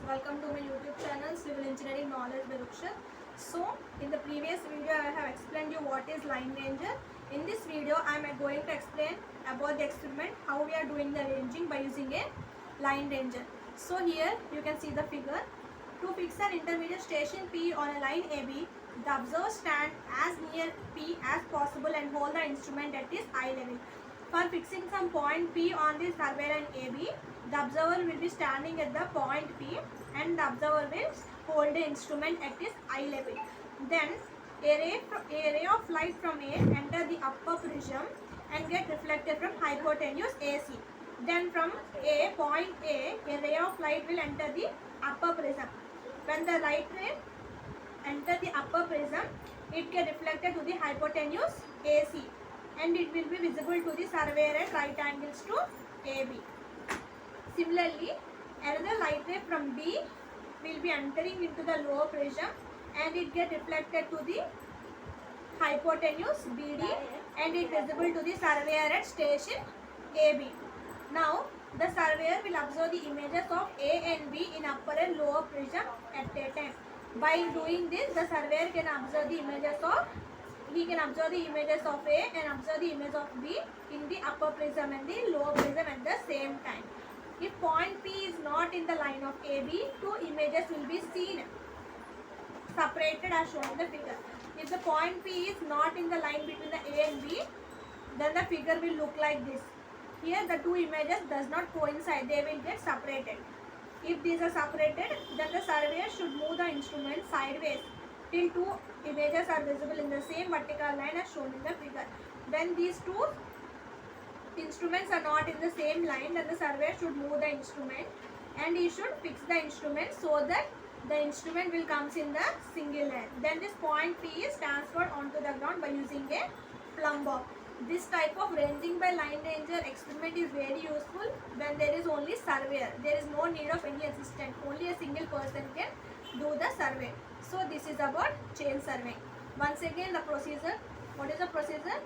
welcome to my YouTube channel Civil Engineering Knowledge by Ruksha. So in the previous video I have explained you what is line ranger. In this video I am going to explain about the experiment, how we are doing the ranging by using a line ranger. So here you can see the figure. To fix an intermediate station P on a line AB, the observer stand as near P as possible and hold the instrument at its eye level. For fixing some point P on the survey line AB, the observer will be standing at the point P and the observer will hold the instrument at its eye level. Then a ray of light from A enter the upper prism and get reflected from hypotenuse AC. Then from point A ray of light will enter the upper prism. When the light ray enter the upper prism, it get reflected to the hypotenuse AC and it will be visible to the surveyor at right angles to AB. Similarly, another light ray from B will be entering into the lower prism and it get reflected to the hypotenuse BD and it visible to the surveyor at station AB. Now, the surveyor will observe the images of A and B in upper and lower prism at a time. By doing this, the surveyor can observe the images of A and observe the image of B in the upper prism and the lower prism at the same time. If point P is not in the line of AB, two images will be seen separated as shown in the figure. If the point P is not in the line between the A and B, then the figure will look like this. Here the two images does not coincide, they will get separated. If these are separated, then the surveyor should move the instrument sideways till two images are visible in the same vertical line as shown in the figure. When these two instruments are not in the same line, then the surveyor should move the instrument and he should fix the instrument so that the instrument will comes in the single line. Then this point P is transferred onto the ground by using a plumb bob. This type of ranging by line ranger experiment is very useful when there is only surveyor. There is no need of any assistant. Only a single person can do the survey. So this is about chain surveying. Once again the procedure. What is the procedure?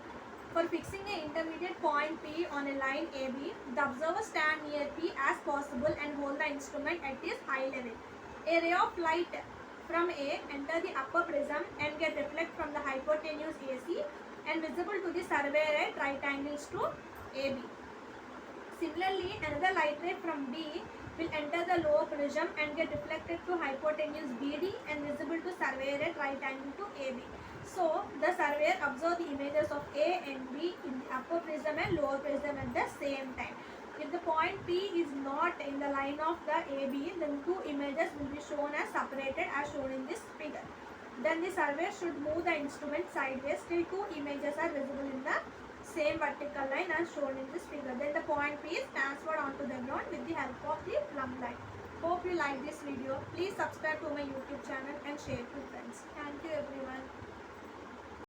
For fixing an intermediate point P on a line AB, the observer stand near P as possible and hold the instrument at its eye level. A ray of light from A enter the upper prism and get reflect from the hypotenuse AC and visible to the surveyor at right angles to AB. Similarly, another light ray from B will enter the lower prism and get reflected to hypotenuse BD and visible to surveyor at right angle to AB. So, the surveyor observe the images of A and B in the upper prism and lower prism at the same time. If the point P is not in the line of the AB, then two images will be shown as separated as shown in this figure. Then the surveyor should move the instrument sideways till two images are visible in the same vertical line as shown in this figure. Then the point P is transferred onto the ground with the help of the plumb line. Hope you like this video. Please subscribe to my YouTube channel and share to friends. Thank you everyone.